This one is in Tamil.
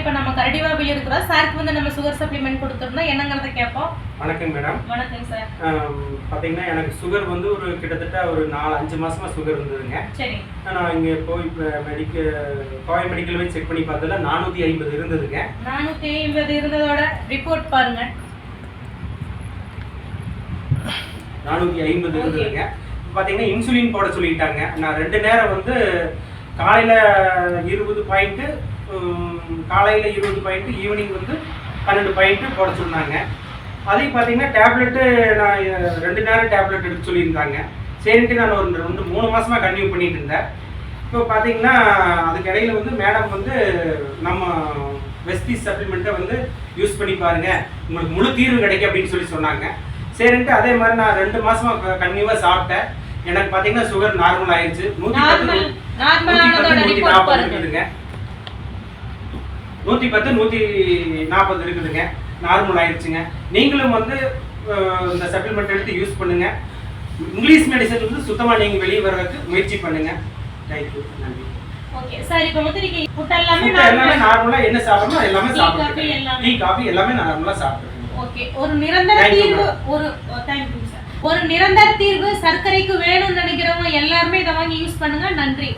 இப்போ நம்ம கரடிவாவில் இருக்கிறோம். சாருக்கு வந்து நம்ம சுகர் சப்ளிமெண்ட் கொடுத்துருந்தோம். என்னங்கிறத கேட்போம். வணக்கம் மேடம். வணக்கம் சார். பார்த்தீங்கன்னா எனக்கு சுகர் வந்து ஒரு கிட்டத்தட்ட ஒரு 4-5 மாசமா சுகர் இருந்ததுங்க. சரி. நான் இங்கே போய் கோவை மெடிக்கல் போய் செக் பண்ணி பார்த்ததுல 450 இருந்ததுங்க. 450 இருந்ததோட ரிப்போர்ட் பாருங்க. 450 இருந்ததுங்க. பார்த்தீங்கன்னா இன்சுலின் போட சொல்லிட்டாங்க. நான் 2 நேரம் வந்து காலையில் 20 பாயிண்ட், காலையில் 20 பாயிண்ட், ஈவினிங் வந்து 12 பாயிண்ட் போட சொன்னாங்க. அதையும் பார்த்தீங்கன்னா டேப்லெட்டு நான் 2 நேரம் டேப்லெட் எடுக்க சொல்லியிருந்தாங்க. சரின்ட்டு நான் ஒரு 2-3 மாதமாக கன்டினியூ பண்ணிட்டு இருந்தேன். இப்போ பார்த்தீங்கன்னா அதுக்கு இடையில வந்து மேடம் வந்து நம்ம வெஸ்பீஸ் சப்ளிமெண்ட்டை வந்து யூஸ் பண்ணி பாருங்க, உங்களுக்கு முழு தீர்வு கிடைக்கும் அப்படின்னு சொல்லி சொன்னாங்க. சரின்ட்டு அதே மாதிரி நான் 2 மாசமாக கன்டினியூவாக சாப்பிட்டேன். எனக்கு பார்த்தீங்கன்னா சுகர் நார்மல் ஆயிடுச்சு. 110 140 இருக்குதுங்க. 110 140 இருக்குதுங்க. நார்மல் ஆயிடுச்சுங்க. நீங்களும் வந்து இந்த சப்ளிமெண்ட் எடுத்து யூஸ் பண்ணுங்க. இங்கிலீஷ் மெடிசன் வந்து சுத்தமாக நீங்கள் வெளியே வர்றதுக்கு முயற்சி பண்ணுங்க. தேங்க்யூ, நன்றி. Okay sir. இப்போ வந்து நீங்க ஃபுட் எல்லாமே நார்மலா என்ன சாப்பிடணும் எல்லாமே சாப்பிடுங்க. டீ காபி எல்லாமே நார்மலா சாப்பிடுங்க. ஓகே. ஒரு நிரந்தர தீர்வு தேங்க்யூ சார். ஒரு நிரந்தர தீர்வு சர்க்கரைக்கு வேணும்னு நினைக்கிறவங்க எல்லாருமே இதை வாங்கி யூஸ் பண்ணுங்க. நன்றி.